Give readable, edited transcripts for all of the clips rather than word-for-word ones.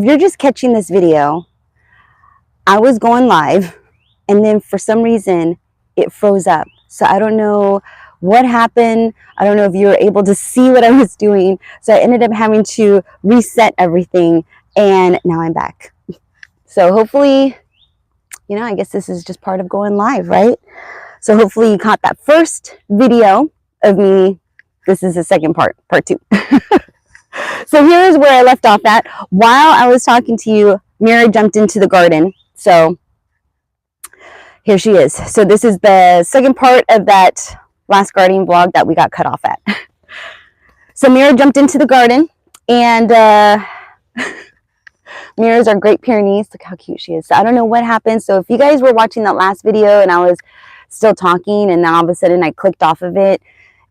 If you're just catching this video, I was going live and then for some reason it froze up. So I don't know what happened. I don't know if you were able to see what I was doing. So I ended up having to reset everything and now I'm back. So hopefully, you know, I guess this is just part of going live, right? So hopefully you caught that first video of me. This is the second part, part 2. So here's where I left off at. While I was talking to you, Mira jumped into the garden. So here she is. So this is the second part of that last gardening vlog that we got cut off at. So Mira jumped into the garden and Mira's our Great Pyrenees. Look how cute she is. So I don't know what happened. So if you guys were watching that last video and I was still talking and then all of a sudden I clicked off of it,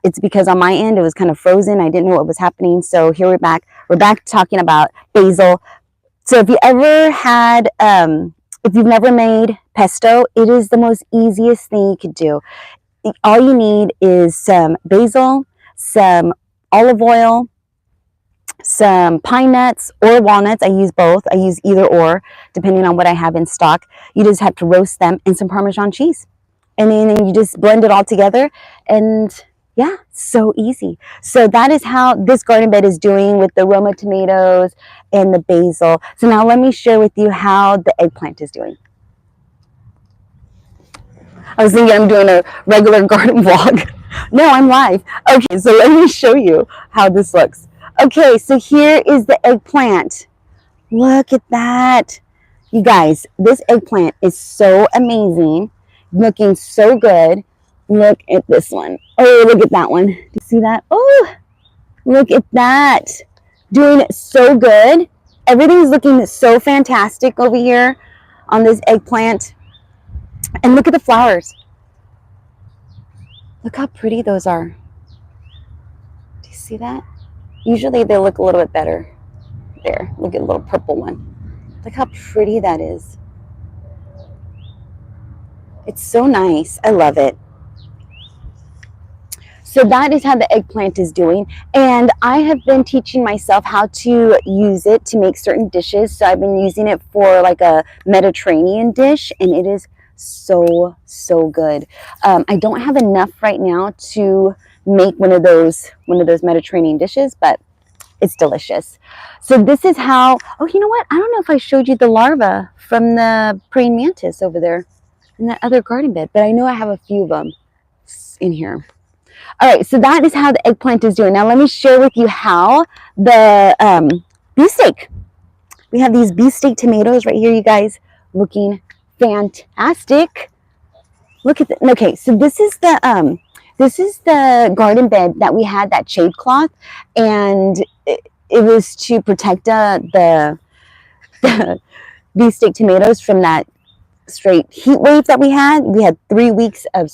it's because on my end it was kind of frozen. I didn't know what was happening. So here we're back. We're back talking about basil. So if you ever had, if you've never made pesto, it is the most easiest thing you could do. All you need is some basil, some olive oil, some pine nuts or walnuts. I use both. I use either or, depending on what I have in stock. You just have to roast them, and some Parmesan cheese. And then you just blend it all together and yeah, so easy. So that is how this garden bed is doing with the Roma tomatoes and the basil. So now let me share with you how the eggplant is doing. I was thinking I'm doing a regular garden vlog. No, I'm live. Okay, so let me show you how this looks. Okay, so here is the eggplant. Look at that. You guys, this eggplant is so amazing. Looking so good. Look at this one. Oh, look at that one. Do you see that? Oh, look at that. Doing so good. Everything's looking so fantastic over here on this eggplant. And look at the flowers. Look how pretty those are. Do you see that? Usually they look a little bit better. There, look at the little purple one. Look how pretty that is. It's so nice. I love it. So that is how the eggplant is doing. And I have been teaching myself how to use it to make certain dishes. So I've been using it for like a Mediterranean dish, and it is so, so good. I don't have enough right now to make one of those Mediterranean dishes, but it's delicious. So this is how, oh, you know what? I don't know if I showed you the larva from the praying mantis over there in that other garden bed, but I know I have a few of them in here. All right, so that is how the eggplant is doing. Now let me share with you how the beefsteak. We have these beefsteak tomatoes right here, you guys, looking fantastic. Look at that. Okay, so this is the garden bed that we had, that shade cloth, and it was to protect the beefsteak tomatoes from that straight heat wave that we had. We had 3 weeks of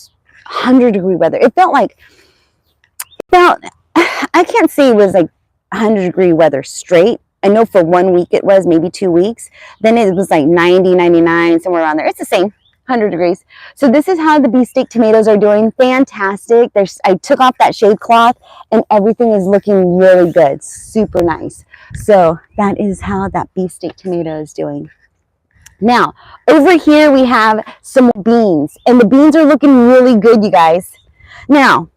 100-degree weather. It felt, I can't say it was like 100-degree weather straight. I know for 1 week it was, maybe 2 weeks. Then it was like 90, 99, somewhere around there. It's the same, 100 degrees. So this is how the beefsteak tomatoes are doing. Fantastic. I took off that shade cloth and everything is looking really good. Super nice. So that is how that beefsteak tomato is doing. Now, over here we have some beans, and the beans are looking really good, you guys. Now,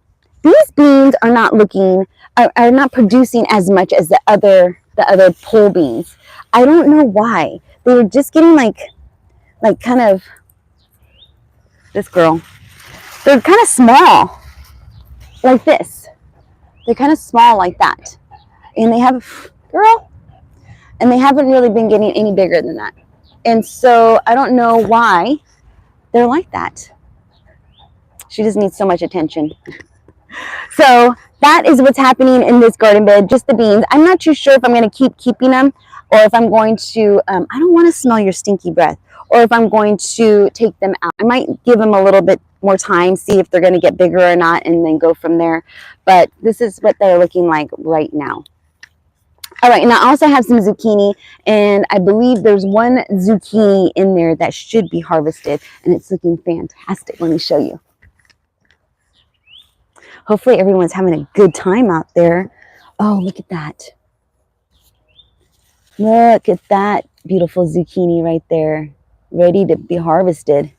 these beans are not producing as much as the other pole beans. I don't know why. They were just getting like kind of, this girl. They're kind of small, like this. They're kind of small like that. And they have, girl, and they haven't really been getting any bigger than that. And so I don't know why they're like that. She just needs so much attention. So that is what's happening in this garden bed, just the beans. I'm not too sure if I'm going to keep keeping them or if I'm going to, I don't want to smell your stinky breath, or if I'm going to take them out. I might give them a little bit more time, see if they're going to get bigger or not, and then go from there. But this is what they're looking like right now. All right, and I also have some zucchini, and I believe there's one zucchini in there that should be harvested, and it's looking fantastic. Let me show you. Hopefully everyone's having a good time out there. Oh, look at that. Look at that beautiful zucchini right there, ready to be harvested.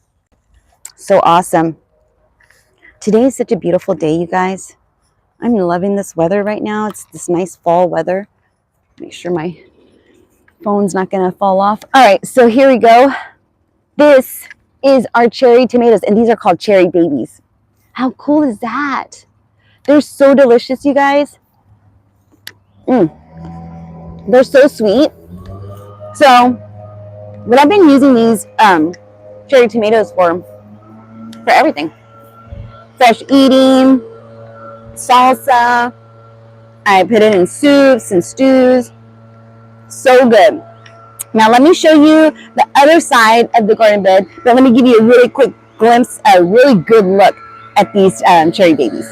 So awesome. Today is such a beautiful day, you guys. I'm loving this weather right now. It's this nice fall weather. Make sure my phone's not going to fall off. All right, so here we go. This is our cherry tomatoes, and these are called cherry babies. How cool is that? They're so delicious, you guys. They're so sweet. So, what I've been using these cherry tomatoes for everything. Fresh eating, salsa. I put it in soups and stews. So good. Now let me show you the other side of the garden bed, but let me give you a really quick glimpse, a really good look at these cherry babies.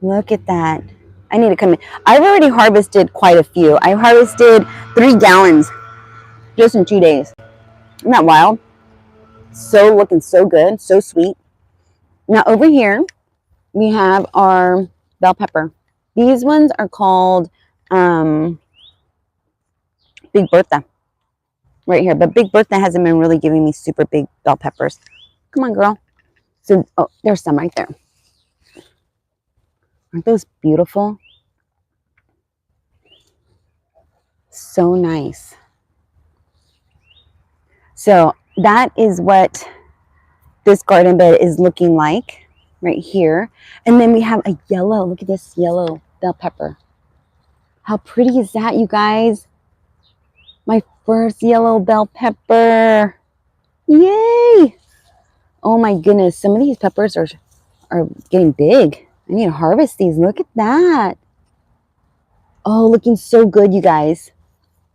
Look at that. I need to come in. I've already harvested quite a few. I harvested 3 gallons just in 2 days. Isn't that wild? So looking so good, so sweet. Now over here, we have our bell pepper. These ones are called Big Bertha right here. But Big Bertha hasn't been really giving me super big bell peppers. Come on, girl. So, oh, there's some right there. Aren't those beautiful? So nice. So that is what this garden bed is looking like right here. And then we have a yellow. Look at this yellow bell pepper. How pretty is that, you guys? My first yellow bell pepper. Yay! Oh my goodness. Some of these peppers are getting big. I need to harvest these. Look at that. Oh, looking so good, you guys.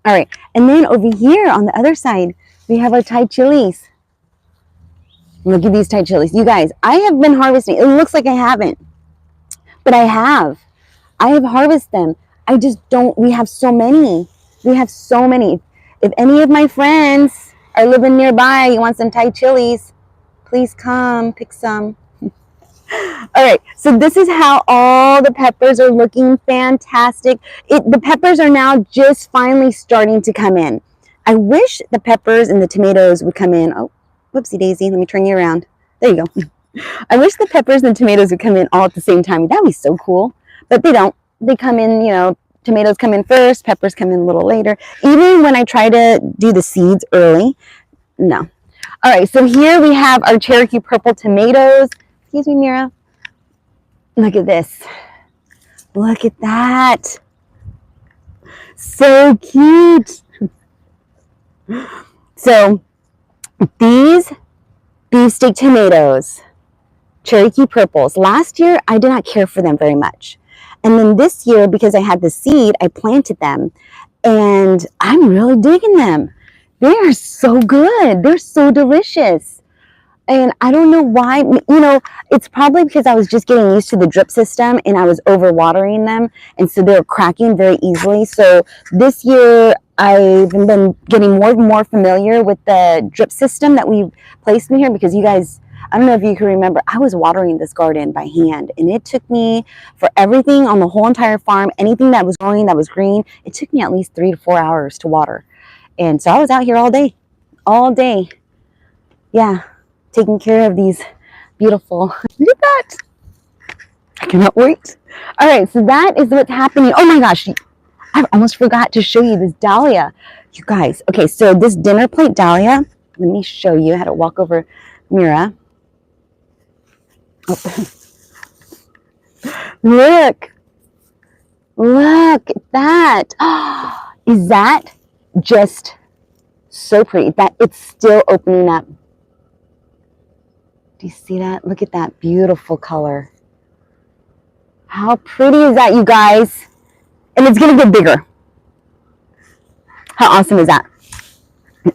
All right. And then over here on the other side, we have our Thai chilies. Look at these Thai chilies. You guys, I have been harvesting. It looks like I haven't, but I have. I have harvested them. I just don't. We have so many. We have so many. If any of my friends are living nearby, you want some Thai chilies, please come pick some. All right, so this is how all the peppers are looking fantastic. The peppers are now just finally starting to come in. I wish the peppers and the tomatoes would come in. Oh, whoopsie daisy, let me turn you around. There you go. I wish the peppers and the tomatoes would come in all at the same time. That would be so cool, but they don't. They come in, you know, tomatoes come in first, peppers come in a little later. Even when I try to do the seeds early, no. All right, so here we have our Cherokee purple tomatoes. Excuse me, Mira. Look at this. Look at that. So cute. So these beefsteak tomatoes, Cherokee purples. Last year, I did not care for them very much. And then this year, because I had the seed, I planted them. And I'm really digging them. They are so good. They're so delicious. And I don't know why, you know, it's probably because I was just getting used to the drip system and I was overwatering them. And so they're cracking very easily. So this year, I've been getting more and more familiar with the drip system that we placed in here because you guys, I don't know if you can remember, I was watering this garden by hand. And it took me, for everything on the whole entire farm, anything that was growing that was green, it took me at least 3 to 4 hours to water. And so I was out here all day. Yeah. Taking care of these beautiful, look at that. I cannot wait. All right, so that is what's happening. Oh my gosh, I almost forgot to show you this dahlia. You guys, okay, so this dinner plate dahlia, let me show you how to walk over Mira. Oh. Look at that. Oh, is that just so pretty that it's still opening up? Do you see that? Look at that beautiful color. How pretty is that, you guys? And it's going to get bigger. How awesome is that?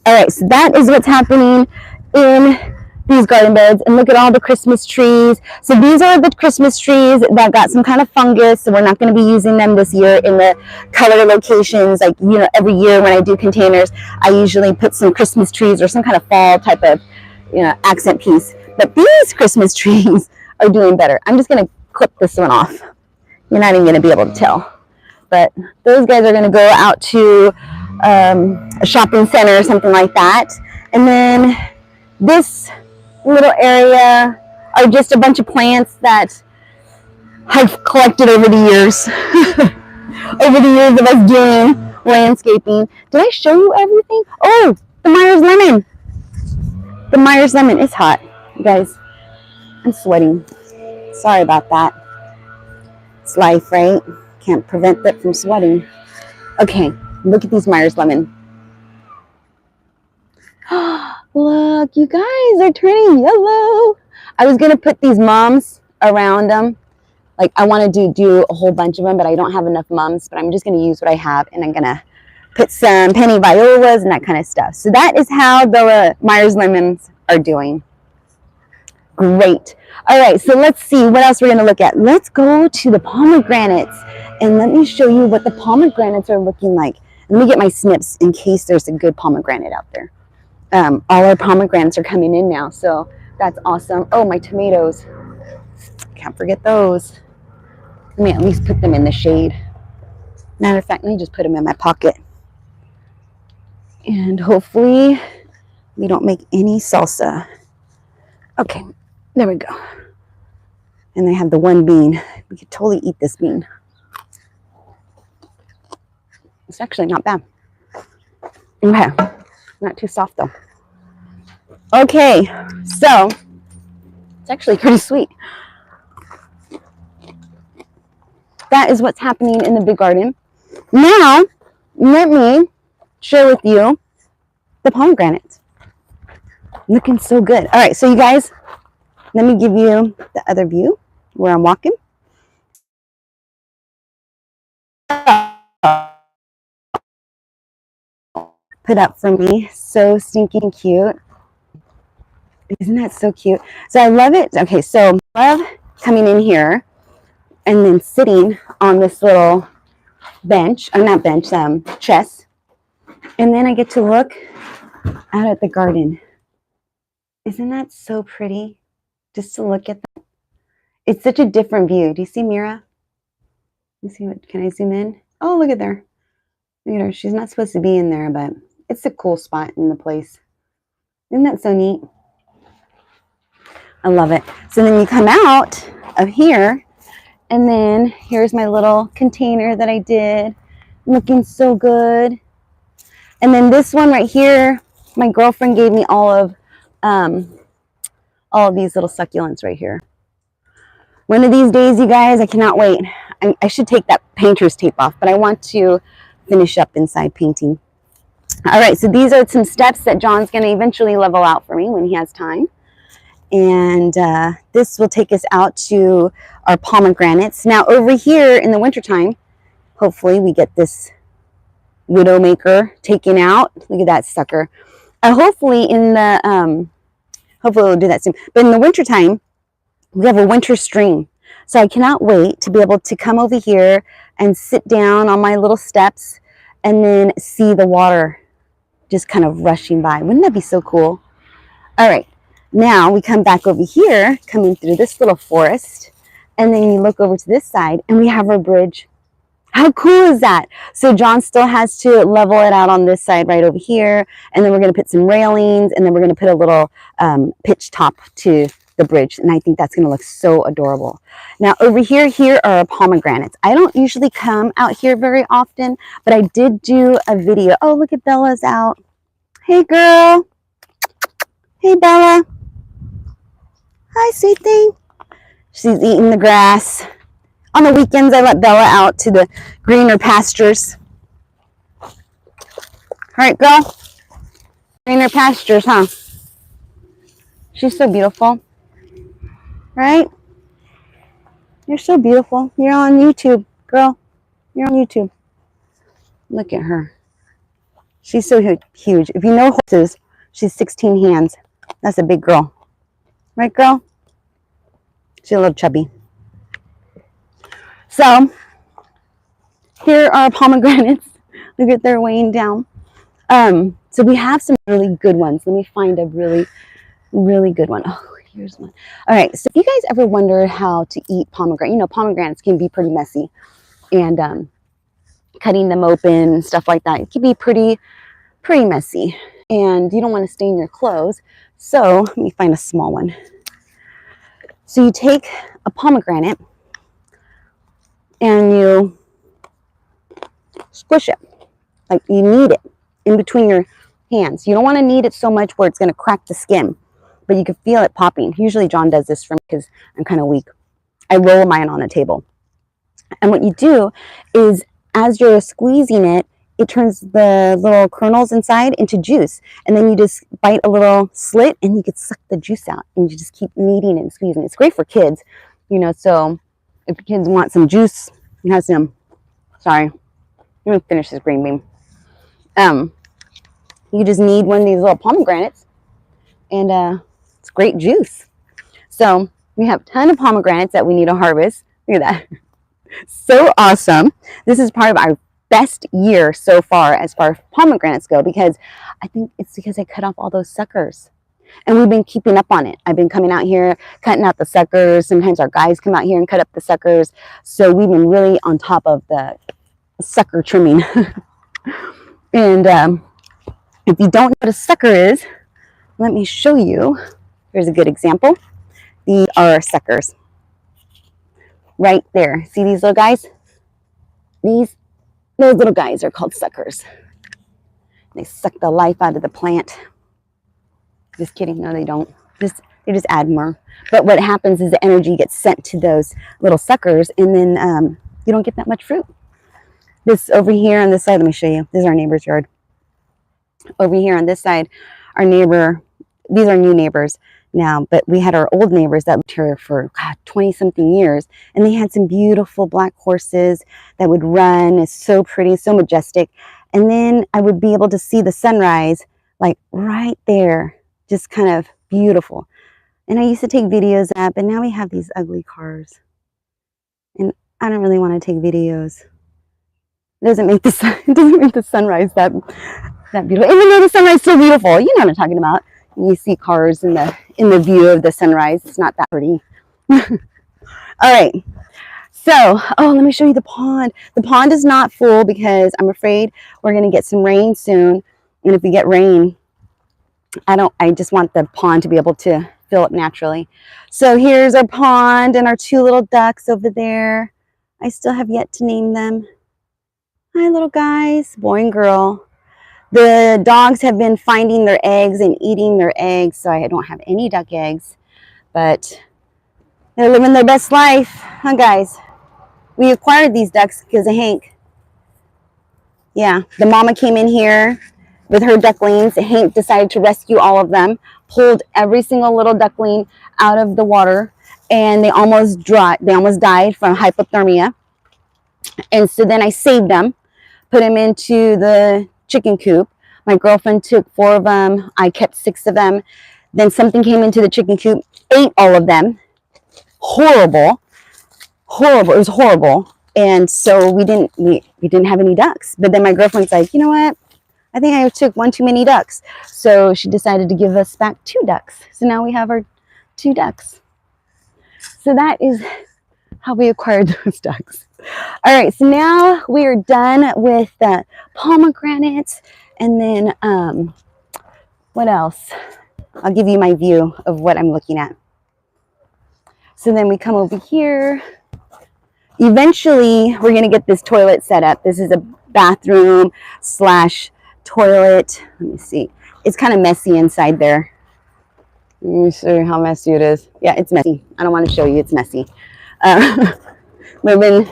All right, so that is what's happening in these garden beds. And look at all the Christmas trees. So these are the Christmas trees that got some kind of fungus. So we're not going to be using them this year in the color locations. Like, you know, every year when I do containers, I usually put some Christmas trees or some kind of fall type of, you know, accent piece. But these Christmas trees are doing better. I'm just going to clip this one off. You're not even going to be able to tell. but those guys are going to go out to a shopping center or something like that. And then this little area are just a bunch of plants that I've collected over the years. Over the years of us doing landscaping. Did I show you everything? Oh, the Myers lemon. The Myers lemon is hot, you guys. I'm sweating. Sorry about that. It's life, right? Can't prevent that from sweating. Okay, look at these Myers lemon. Look, you guys are turning yellow. I was gonna put these mums around them. Like I want to do a whole bunch of them, but I don't have enough mums. But I'm just gonna use what I have, and I'm gonna put some penny violas and that kind of stuff. So that is how the Myers lemons are doing. Great. All right, so let's see what else we're going to look at. Let's go to the pomegranates, and let me show you what the pomegranates are looking like. Let me get my snips in case there's a good pomegranate out there. All our pomegranates are coming in now, so that's awesome. Oh, my tomatoes. Can't forget those. Let me at least put them in the shade. Matter of fact, let me just put them in my pocket. And hopefully we don't make any salsa. Okay, there we go. And they have the one bean. We could totally eat this bean. It's actually not bad. Okay, not too soft though. Okay, so it's actually pretty sweet. That is what's happening in the big garden. Now, let me share with you the pomegranates. Looking so good. All right, so you guys, let me give you the other view where I'm walking. Put up for me. So stinking cute. Isn't that so cute? So I love it. Okay, so I love coming in here and then sitting on this little bench, or not bench, chest. And then I get to look out at the garden. Isn't that so pretty? Just to look at that. It's such a different view. Do you see Mira? Let me see what, can I zoom in? Oh, look at there. Look at her. She's not supposed to be in there, but it's a cool spot in the place. Isn't that so neat? I love it. So then you come out of here, and then here's my little container that I did. Looking so good. And then this one right here, my girlfriend gave me all of these little succulents right here. One of these days, you guys, I cannot wait. I should take that painter's tape off, but I want to finish up inside painting. All right, so these are some steps that John's going to eventually level out for me when he has time. And this will take us out to our pomegranates. Now over here in the wintertime, hopefully we get this widowmaker taken out. Look at that sucker. Hopefully in the, hopefully we'll do that soon. But in the wintertime, we have a winter stream. So I cannot wait to be able to come over here and sit down on my little steps and then see the water just kind of rushing by. Wouldn't that be so cool? All right. Now we come back over here, coming through this little forest, and then you look over to this side and we have our bridge. How cool is that? So John still has to level it out on this side right over here, and then we're going to put some railings, and then we're going to put a little pitch top to the bridge, and I think that's going to look so adorable. Now over here are our pomegranates. I don't usually come out here very often, but I did do a video. Oh, look at Bella's out. Hey girl. Hey Bella. Hi sweet thing. She's eating the grass. On the weekends I let Bella out to the greener pastures. All right girl. Greener pastures, huh? She's so beautiful. Right? You're so beautiful. You're on YouTube, girl. You're on YouTube. Look at her. She's so huge. If you know horses, she's 16 hands. That's a big girl. Right, girl? She's a little chubby. So, here are pomegranates. Look at they're weighing down. So we have some really good ones. Let me find a really, really good one. Oh, here's one. All right, so if you guys ever wonder how to eat pomegranate, you know, pomegranates can be pretty messy. And cutting them open, stuff like that. It can be pretty messy, and you don't want to stain your clothes. So let me find a small one. So you take a pomegranate and you squish it, like you knead it in between your hands. You don't want to knead it so much where it's going to crack the skin, but you can feel it popping. Usually John does this for me because I'm kind of weak. I roll mine on a table. And what you do is, as you're squeezing it, it turns the little kernels inside into juice. And then you just bite a little slit and you can suck the juice out. And you just keep kneading and squeezing. It's great for kids, you know, so if your kids want some juice, you have some, sorry, let me finish this green bean. You just need one of these little pomegranates, and it's great juice. So we have a ton of pomegranates that we need to harvest. Look at that. So awesome. This is part of our best year so far as far as pomegranates go, because I think it's because I cut off all those suckers. And we've been keeping up on it. I've been coming out here, cutting out the suckers. Sometimes our guys come out here and cut up the suckers. So we've been really on top of the sucker trimming. And if you don't know what a sucker is, let me show you. Here's a good example. These are suckers. Right there. See these little guys? Those little guys are called suckers. They suck the life out of the plant. Just kidding. No, they don't. They just add more. But what happens is the energy gets sent to those little suckers, and then you don't get that much fruit. This over here on this side, let me show you. This is our neighbor's yard. Over here on this side, our neighbor, these are new neighbors now, but we had our old neighbors that lived here for 20-something years, and they had some beautiful black horses that would run. It's so pretty, so majestic. And then I would be able to see the sunrise like right there. Just kind of beautiful. And I used to take videos of that, but now we have these ugly cars. And I don't really want to take videos. It doesn't make the sunrise that beautiful. Even though the sunrise is so beautiful, you know what I'm talking about. You see cars in the view of the sunrise. It's not that pretty. All right. So, let me show you the pond. The pond is not full because I'm afraid we're going to get some rain soon. And if we get rain, I just want the pond to be able to fill up naturally. So here's our pond and our two little ducks over there. I still have yet to name them. Hi, little guys, boy and girl. The dogs have been finding their eggs and eating their eggs, so I don't have any duck eggs, but they're living their best life, huh, guys? We acquired these ducks because of Hank. Yeah, the mama came in here with her ducklings. Hank decided to rescue all of them, pulled every single little duckling out of the water, and they almost died from hypothermia. And so then I saved them, put them into the chicken coop. My girlfriend took 4 of them. I kept 6 of them. Then something came into the chicken coop, ate all of them. Horrible. It was horrible. And so we didn't have any ducks. But then my girlfriend's like, you know what? I think I took 1 too many ducks. So she decided to give us back 2 ducks. So now we have our 2 ducks. So that is how we acquired those ducks. All right, so now we are done with the pomegranates. And then what else? I'll give you my view of what I'm looking at. So then we come over here. Eventually, we're going to get this toilet set up. This is a bathroom / toilet. Let me see. It's kind of messy inside there. Let me show you how messy it is. Yeah, it's messy. I don't want to show you. It's messy. We've been,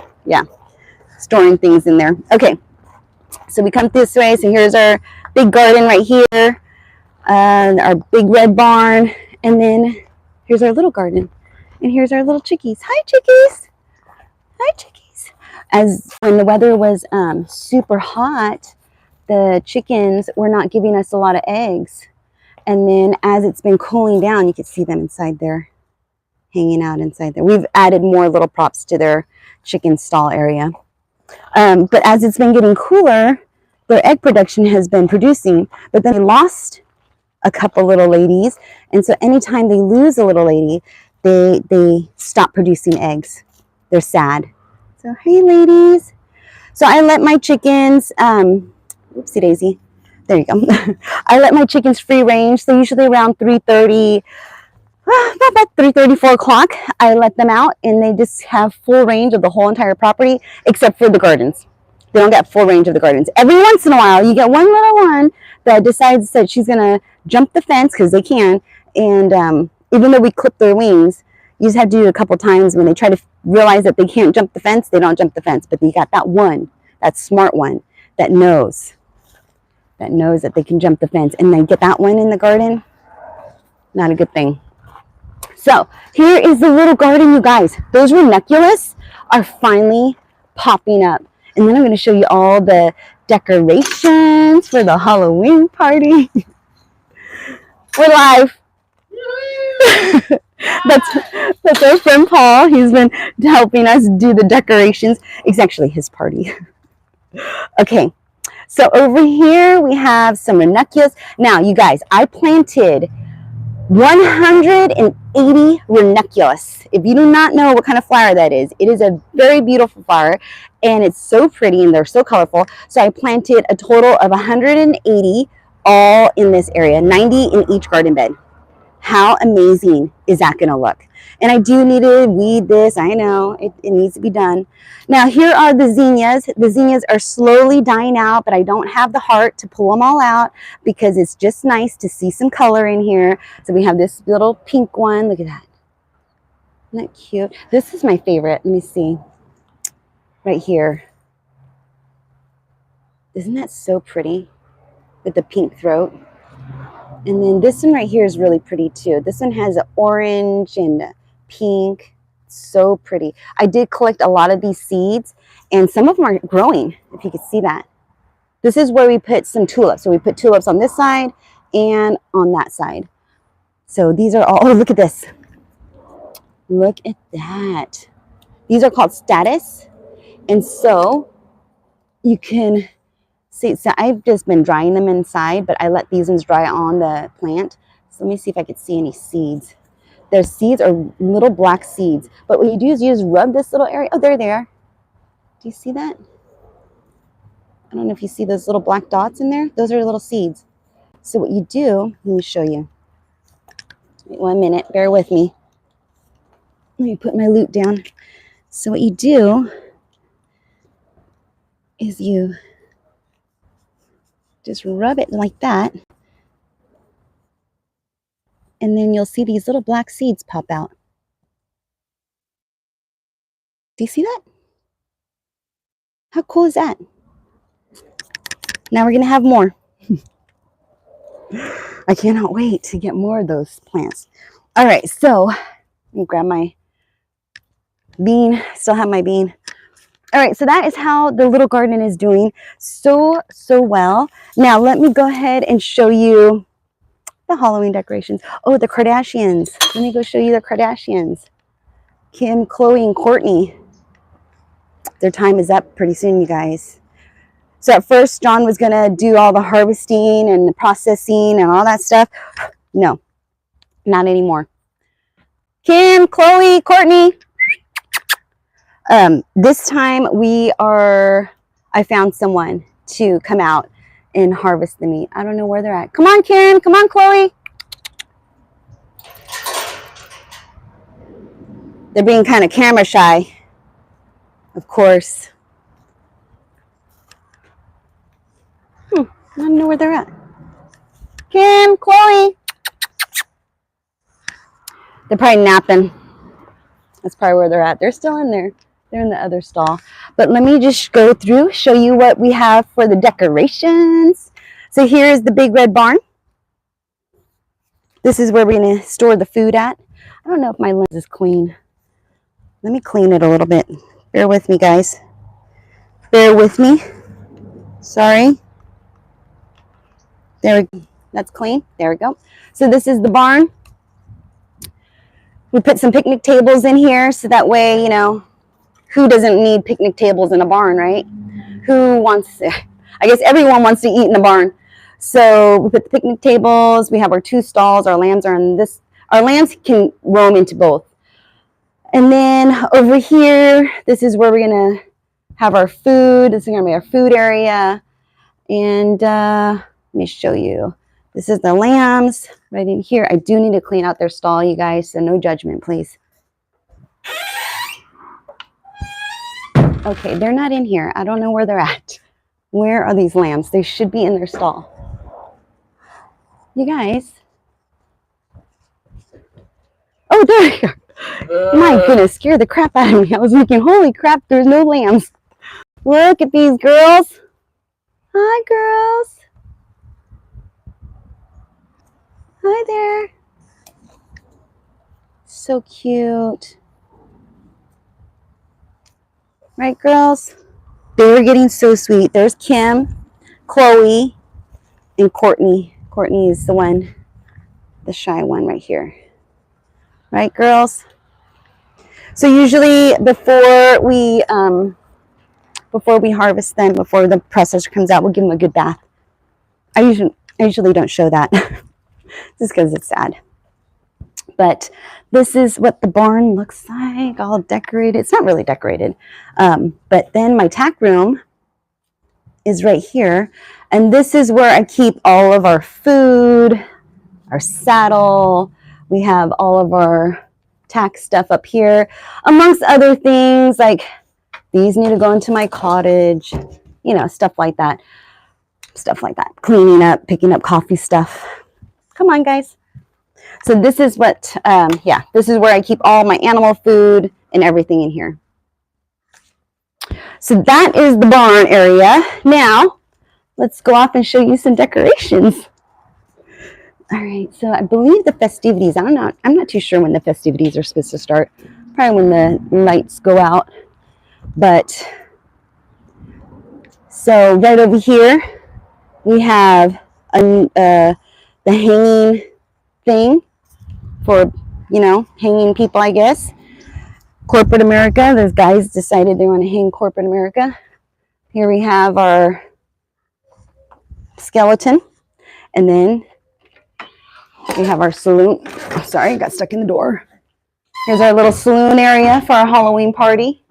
storing things in there. Okay, so we come this way. So here's our big garden right here, our big red barn, and then here's our little garden, and here's our little chickies. Hi, chickies. Hi, chickies. As when the weather was super hot, the chickens were not giving us a lot of eggs. And then as it's been cooling down, you can see them inside there, hanging out inside there. We've added more little props to their chicken stall area. But as it's been getting cooler, their egg production has been producing, but then they lost a couple little ladies. And so anytime they lose a little lady, they stop producing eggs. They're sad. So, hey, ladies. So I let my chickens, oopsie daisy, there you go. I let my chickens free range. So usually around 3:30, about 3:30, 4 o'clock, I let them out and they just have full range of the whole entire property, except for the gardens. They don't get full range of the gardens. Every once in a while, you get one little one that decides that she's going to jump the fence, because they can. And even though we clip their wings, you just have to do it a couple times. When they try to realize that they can't jump the fence, they don't jump the fence. But you got that one, that smart one, that knows that they can jump the fence. And they get that one in the garden, not a good thing. So here is the little garden, you guys. Those ranunculus are finally popping up. And then I'm going to show you all the decorations for the Halloween party. We're live. That's our friend Paul. He's been helping us do the decorations. It's actually his party. Okay, so over here we have some ranunculus. Now, you guys, I planted 180 ranunculus. If you do not know what kind of flower that is, it is a very beautiful flower, and it's so pretty and they're so colorful. So I planted a total of 180 all in this area, 90 in each garden bed. How amazing is that going to look? And I do need to weed this. I know it needs to be done. Now here are the zinnias. The zinnias are slowly dying out, but I don't have the heart to pull them all out because it's just nice to see some color in here. So we have this little pink one. Look at that. Isn't that cute? This is my favorite. Let me see. Right here. Isn't that so pretty with the pink throat? And then this one right here is really pretty too. This one has an orange and pink. So pretty. I did collect a lot of these seeds, and some of them are growing, if you could see that. This is where we put some tulips. So we put tulips on this side and on that side. So these are all, oh, look at this. Look at that. These are called status. And so you can see, so I've just been drying them inside, but I let these ones dry on the plant. So let me see if I could see any seeds. Their seeds are little black seeds. But what you do is you just rub this little area. Oh, there they are. Do you see that? I don't know if you see those little black dots in there. Those are little seeds. So what you do, let me show you. Wait 1 minute, bear with me. Let me put my loop down. So what you do is you just rub it like that. And then you'll see these little black seeds pop out. Do you see that? How cool is that? Now we're going to have more. I cannot wait to get more of those plants. All right, so let me grab my bean. Still have my bean. All right, so that is how the little garden is doing so well. Now let me go ahead and show you the Halloween decorations. Oh, the Kardashians. Let me go show you the Kardashians. Kim, Khloe, and Kourtney. Their time is up pretty soon, you guys. So at first, John was going to do all the harvesting and the processing and all that stuff. No, not anymore. Kim, Khloe, Kourtney. This time I found someone to come out and harvest the meat. I don't know where they're at. Come on, Kim. Come on, Khloe. They're being kind of camera shy, of course. I don't know where they're at. Kim, Khloe. They're probably napping. That's probably where they're at. They're still in there. They're in the other stall. But let me just go through, show you what we have for the decorations. So here's the big red barn. This is where we're going to store the food at. I don't know if my lens is clean. Let me clean it a little bit. Bear with me, guys. Bear with me. Sorry. There we go. That's clean. There we go. So this is the barn. We put some picnic tables in here so that way, you know, who doesn't need picnic tables in a barn, right? Who wants to, I guess everyone wants to eat in the barn. So we put the picnic tables. We have our 2 stalls. Our lambs are in this. Our lambs can roam into both. And then over here, this is where we're going to have our food. This is going to be our food area. And let me show you. This is the lambs right in here. I do need to clean out their stall, you guys, so no judgment, please. Okay, they're not in here. I don't know where they're at. Where are these lambs? They should be in their stall. You guys. Oh, there you are. My goodness, scared the crap out of me. I was thinking, holy crap, there's no lambs. Look at these girls. Hi, girls. Hi there. So cute. Right, girls? They were getting so sweet. There's Kim, Chloe, and Courtney. Courtney is the one, the shy one right here. Right, girls? So usually before we harvest them, before the processor comes out, we'll give them a good bath. I usually don't show that just because it's sad. But this is what the barn looks like, all decorated. It's not really decorated. But then my tack room is right here. And this is where I keep all of our food, our saddle. We have all of our tack stuff up here, amongst other things like these need to go into my cottage, you know, stuff like that. Stuff like that. Cleaning up, picking up coffee stuff. Come on, guys. So this is what, this is where I keep all my animal food and everything in here. So that is the barn area. Now, let's go off and show you some decorations. All right, so I believe the festivities, I'm not too sure when the festivities are supposed to start. Probably when the lights go out. But, so right over here, we have the hanging thing for, you know, hanging people, I guess. Corporate America, those guys decided they want to hang corporate America. Here we have our skeleton. And then we have our saloon. Oh, sorry, got stuck in the door. Here's our little saloon area for our Halloween party.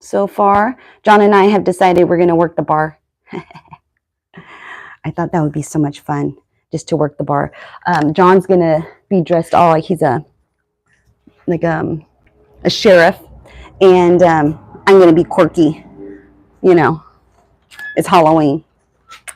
So far, John and I have decided we're going to work the bar. I thought that would be so much fun, just to work the bar. John's going to be dressed all like he's a sheriff. And I'm going to be quirky. You know, it's Halloween.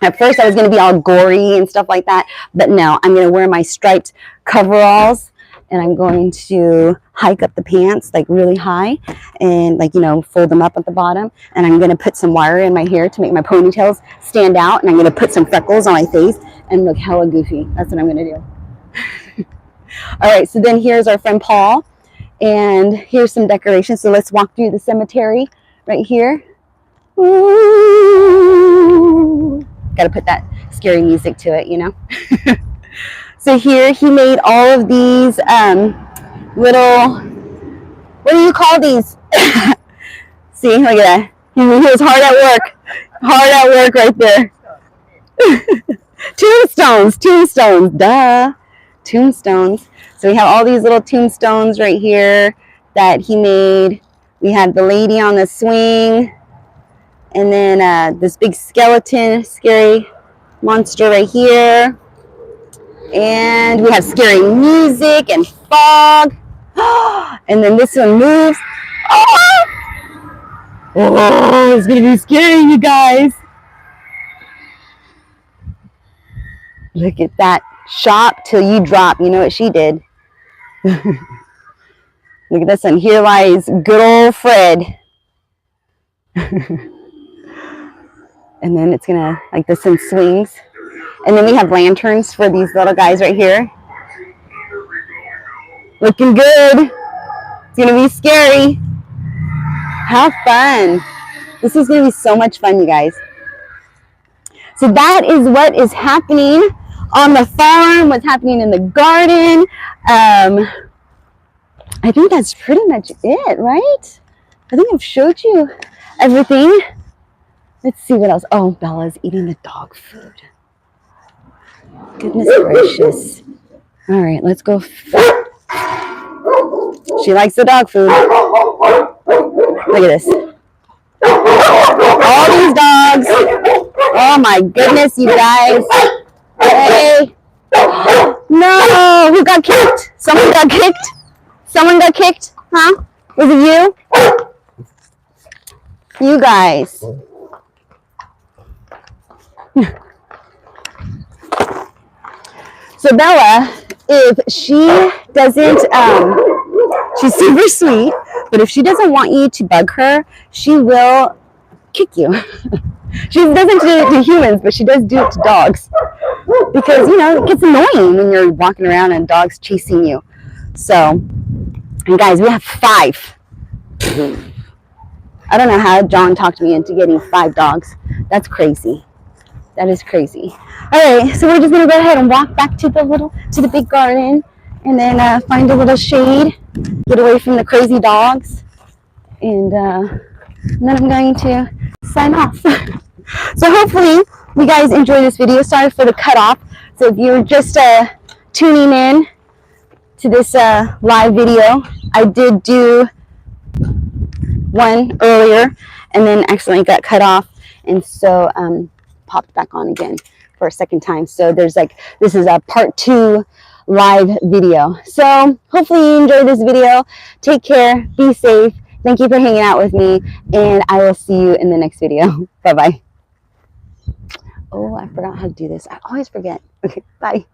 At first, I was going to be all gory and stuff like that. But no, I'm going to wear my striped coveralls. And I'm going to hike up the pants like really high and like, you know, fold them up at the bottom. And I'm going to put some wire in my hair to make my ponytails stand out. And I'm going to put some freckles on my face and look hella goofy. That's what I'm going to do. All right, so then here's our friend Paul. And here's some decorations. So let's walk through the cemetery right here. Got to put that scary music to it, you know. So here he made all of these little, what do you call these? See, look at that. He was hard at work right there. Tombstones, duh. Tombstones. So we have all these little tombstones right here that he made. We have the lady on the swing. And then this big skeleton, scary monster right here. And we have scary music and fog. And then this one moves. Oh, it's going to be scary, you guys. Look at that. Shop till you drop. You know what she did. Look at this one. Here lies good old Fred. And then it's going to, like this one swings. And then we have lanterns for these little guys right here. Looking good. It's going to be scary. Have fun. This is going to be so much fun, you guys. So that is what is happening on the farm, what's happening in the garden. I think that's pretty much it, right? I think I've showed you everything. Let's see what else. Oh, Bella's eating the dog food. Goodness gracious. All right, let's go. She likes the dog food. Look at this. All these dogs. Oh my goodness, you guys. Hey. No, who got kicked? Someone got kicked? Someone got kicked? Huh? Was it you? You guys. So Bella, if she doesn't, she's super sweet, but if she doesn't want you to bug her, she will kick you. She doesn't do it to humans, but she does do it to dogs. Because, you know, it gets annoying when you're walking around and dogs chasing you. So, and guys, we have 5. I don't know how John talked me into getting 5 dogs. That's crazy. That is crazy. All right, so we're just gonna go ahead and walk back to the big garden, and then find a little shade, get away from the crazy dogs, and then I'm going to sign off. So hopefully you guys enjoy this video. Sorry for the cutoff. So if you're just tuning in to this live video, I did do one earlier and then accidentally got cut off, and so popped back on again for a second time. So there's like, this is a part 2 live video. So hopefully you enjoyed this video. Take care, be safe. Thank you for hanging out with me, and I will see you in the next video. Bye bye. Oh, I forgot how to do this. I always forget. Okay, bye.